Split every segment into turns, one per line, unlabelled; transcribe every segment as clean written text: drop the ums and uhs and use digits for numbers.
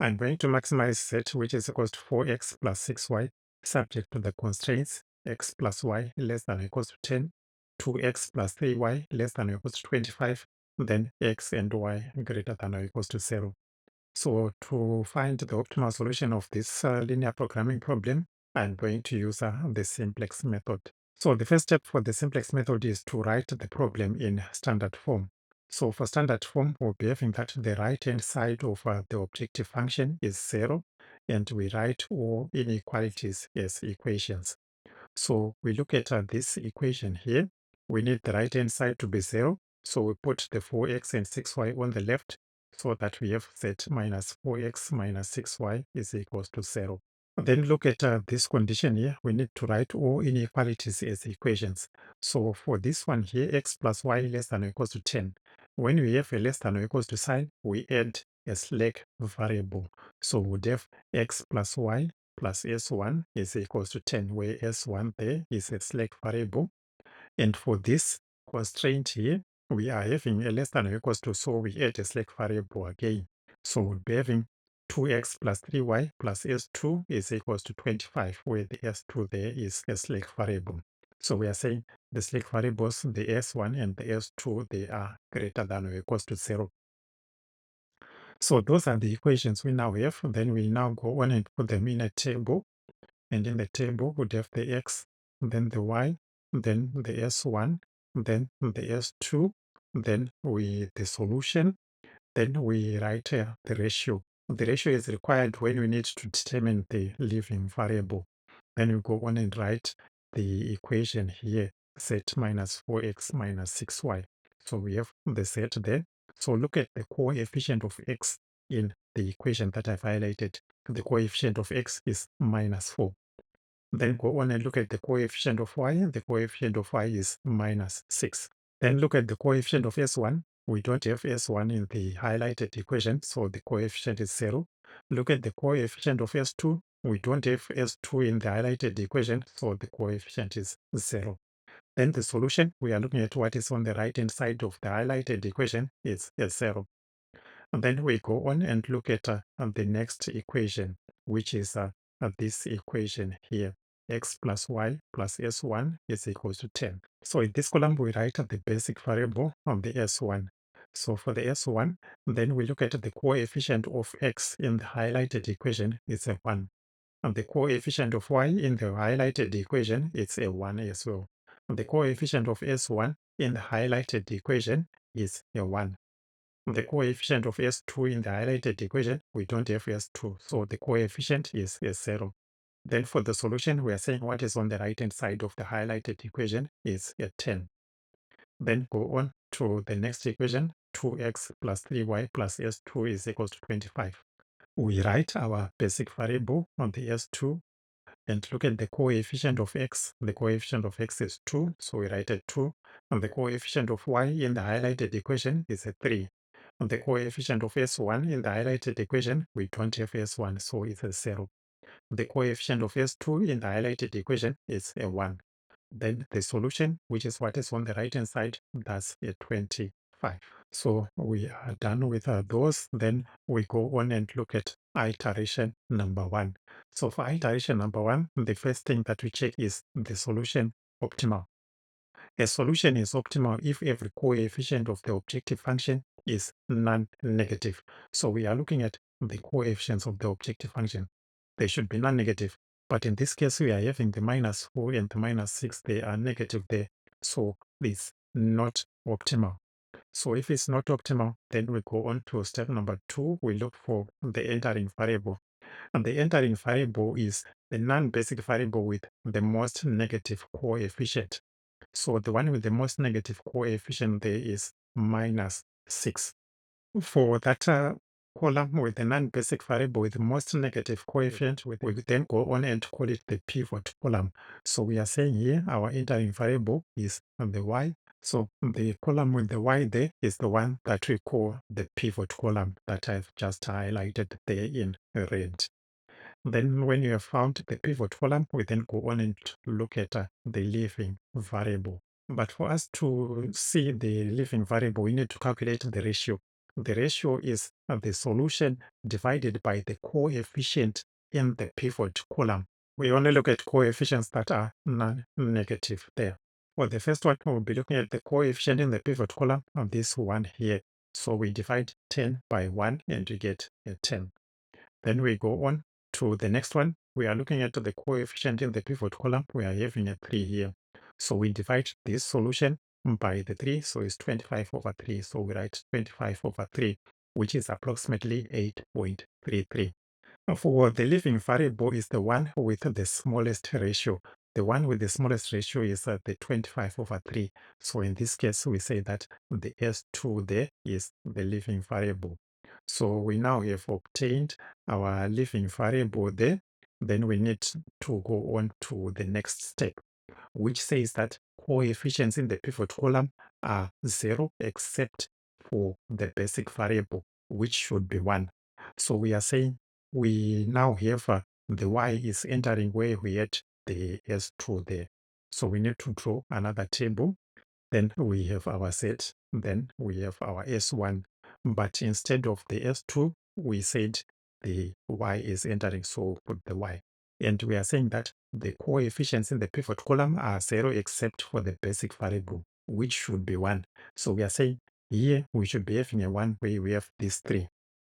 I'm going to maximize z, which is equals to 4x plus 6y, subject to the constraints x plus y less than or equals to 10, 2x plus 3y less than or equals to 25, then x and y greater than or equals to 0. So to find the optimal solution of this linear programming problem, I'm going to use the simplex method. So the first step for the simplex method is to write the problem in standard form. So for standard form, we'll be having that the right-hand side of the objective function is 0, and we write all inequalities as equations. So we look at this equation here. We need the right-hand side to be 0. So we put the 4x and 6y on the left so that we have z minus 4x minus 6y is equals to 0. Then look at this condition here. We need to write all inequalities as equations. So for this one here, x plus y less than or equals to 10. When we have a less than or equals to sign, we add a slack variable. So we would have x plus y plus s1 is equals to 10, where s1 there is a slack variable. And for this constraint here, we are having a less than or equals to, so we add a slack variable again. So we'll be having 2x plus 3y plus s2 is equals to 25, where the s2 there is a slack variable. So we are saying the slack variables, the s1 and the s2, they are greater than or equals to 0. So those are the equations we now have. Then we now go on and put them in a table. And in the table, we'd have the x, then the y, then the s1, then the s2, then the solution, then we write the ratio. The ratio is required when we need to determine the living variable. Then we go on and write the equation here, z minus 4x minus 6y. So we have the z there. So look at the coefficient of x in the equation that I've highlighted. The coefficient of x is minus 4. Then go on and look at the coefficient of y. The coefficient of y is minus 6. Then look at the coefficient of s1. We don't have s1 in the highlighted equation, so the coefficient is 0. Look at the coefficient of s2. We don't have s2 in the highlighted equation, so the coefficient is 0. Then the solution, we are looking at what is on the right-hand side of the highlighted equation, is 0. And then we go on and look at the next equation, which is this equation here. X plus y plus s1 is equals to 10. So in this column, we write the basic variable of the s1. So for the s1, then we look at the coefficient of x in the highlighted equation is a 1. And the coefficient of y in the highlighted equation is a 1 as well. And the coefficient of s1 in the highlighted equation is a 1. The coefficient of s2 in the highlighted equation, we don't have s2, so the coefficient is 0. Then for the solution, we are saying what is on the right-hand side of the highlighted equation is a 10. Then go on to the next equation, 2x plus 3y plus s2 is equals to 25. We write our basic variable on the s2 and look at the coefficient of x. The coefficient of x is 2, so we write a 2. And the coefficient of y in the highlighted equation is a 3. And the coefficient of s1 in the highlighted equation, we don't have s1, so it's a 0. The coefficient of s2 in the highlighted equation is a 1. Then the solution, which is what is on the right-hand side, that's a 25. So we are done with those. Then we go on and look at iteration number 1. So for iteration number 1, the first thing that we check is the solution optimal. A solution is optimal if every coefficient of the objective function is non-negative. So we are looking at the coefficients of the objective function. They should be non-negative. But in this case, we are having the minus 4 and the minus 6. They are negative there. So it's not optimal. So if it's not optimal, then we go on to step number 2. We look for the entering variable. And the entering variable is the non-basic variable with the most negative coefficient. So the one with the most negative coefficient there is minus 6. For that column with the non-basic variable with the most negative coefficient, we then go on and call it the pivot column. So we are saying here our entering variable is the y. So the column with the y there is the one that we call the pivot column that I've just highlighted there in red. Then when you have found the pivot column, we then go on and look at the living variable. But for us to see the living variable, we need to calculate the ratio. The ratio is the solution divided by the coefficient in the pivot column. We only look at coefficients that are non-negative there. For the first one, we'll be looking at the coefficient in the pivot column of this one here. So we divide 10 by 1 and we get a 10. Then we go on to the next one. We are looking at the coefficient in the pivot column. We are having a 3 here. So we divide this solution by the 3. So it's 25 over 3. So we write 25 over 3, which is approximately 8.33. For the living variable is the one with the smallest ratio. The one with the smallest ratio is the 25 over 3. So in this case, we say that the S2 there is the living variable. So we now have obtained our living variable there. Then we need to go on to the next step, which says that coefficients in the pivot column are 0 except for the basic variable, which should be 1. So we are saying we now have the y is entering where we had the S2 there. So we need to draw another table. Then we have our set. Then we have our S1. But instead of the S2, we said the y is entering, so put the y. And we are saying that the coefficients in the pivot column are 0 except for the basic variable, which should be 1. So we are saying here we should be having a 1 where we have these 3.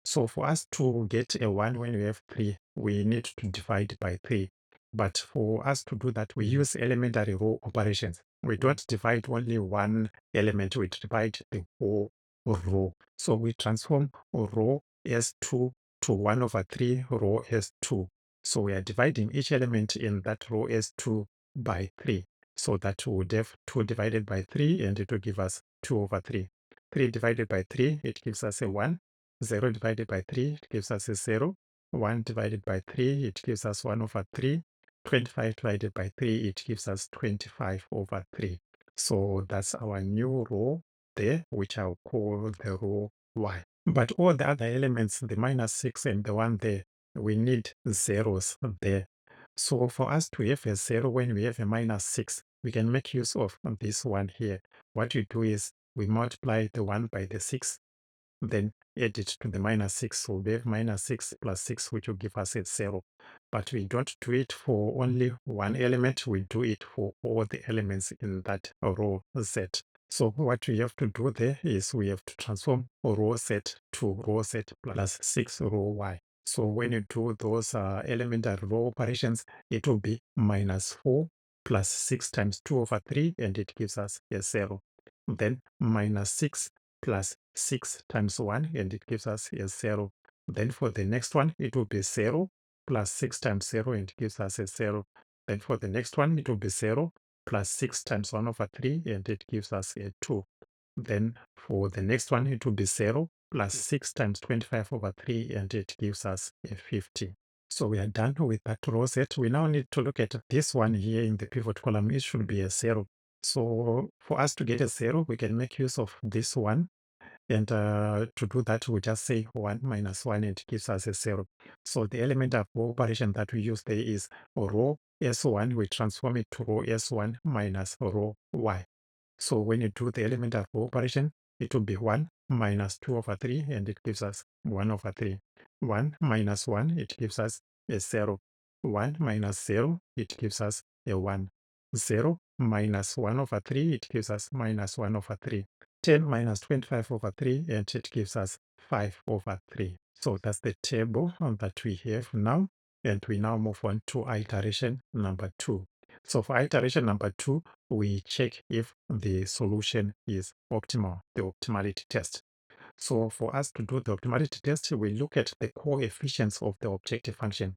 So for us to get a 1 when we have 3, we need to divide by 3. But for us to do that, we use elementary row operations. We don't divide only one element, we divide the whole row. So we transform row S2 to 1 over 3 row S2. So we are dividing each element in that row S2 by 3. So that would have 2 divided by 3 and it will give us 2 over 3. 3 divided by 3, it gives us a 1. 0 divided by 3, it gives us a 0. 1 divided by 3, it gives us 1 over 3. 25 divided by 3, it gives us 25 over 3. So that's our new row there, which I'll call the row y. But all the other elements, the minus 6 and the 1 there, we need zeros there. So for us to have a 0 when we have a minus 6, we can make use of this one here. What we do is we multiply the 1 by the 6, then add it to the minus 6. So we have minus 6 plus 6, which will give us a 0. But we don't do it for only one element. We do it for all the elements in that row set. So what we have to do there is we have to transform row set to row set plus 6 row y. So when you do those elementary row operations, it will be minus 4 plus 6 times 2 over 3, and it gives us a 0. Then minus 6 plus 6 times 1, and it gives us a 0. Then for the next one, it will be 0 plus 6 times 0, and it gives us a 0. Then for the next one, it will be 0 plus 6 times 1 over 3, and it gives us a 2. Then for the next one, it will be 0 plus 6 times 25 over 3, and it gives us a 50. So we are done with that row set. We now need to look at this one here in the pivot column. It should be a 0. So for us to get a 0, we can make use of this one. And to do that, we just say 1 minus 1, and it gives us a 0. So the element of operation that we use there is row S1. We transform it to row S1 minus row Y. So when you do the element of operation, it will be 1 minus 2 over 3, and it gives us 1 over 3. 1 minus 1, it gives us a 0. 1 minus 0, it gives us a 1. 0 minus 1 over 3, it gives us minus 1 over 3. 10 minus 25 over 3, and it gives us 5 over 3. So that's the table that we have now. And we now move on to iteration number 2. So for iteration number 2, we check if the solution is optimal, the optimality test. So for us to do the optimality test, we look at the coefficients of the objective function.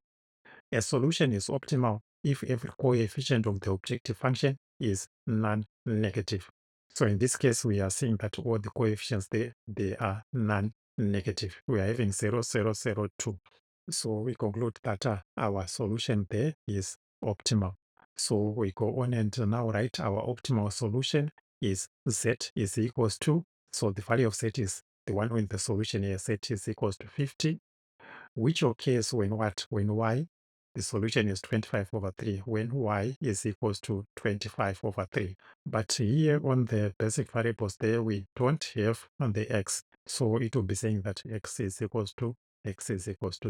A solution is optimal if every coefficient of the objective function is non-negative. So in this case, we are seeing that all the coefficients they are non-negative. We are having 0, 0, 0, 2. So we conclude that our solution there is optimal. So we go on and now write our optimal solution is z is equals to, so the value of z is the one in the solution here, z is equals to 50, which occurs when what? When y the solution is 25 over 3 when y is equals to 25 over 3. But here on the basic variables there, we don't have the x. So it will be saying that x is equals to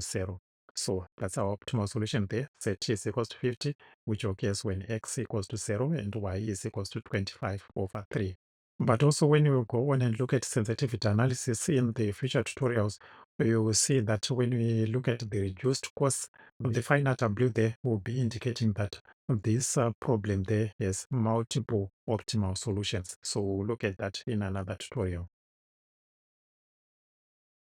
0. So that's our optimal solution there. Z is equals to 50, which occurs when x equals to 0 and y is equals to 25 over 3. But also when you go on and look at sensitivity analysis in the future tutorials, you will see that when we look at the reduced costs, the final W there will be indicating that this problem there has multiple optimal solutions. So we'll look at that in another tutorial.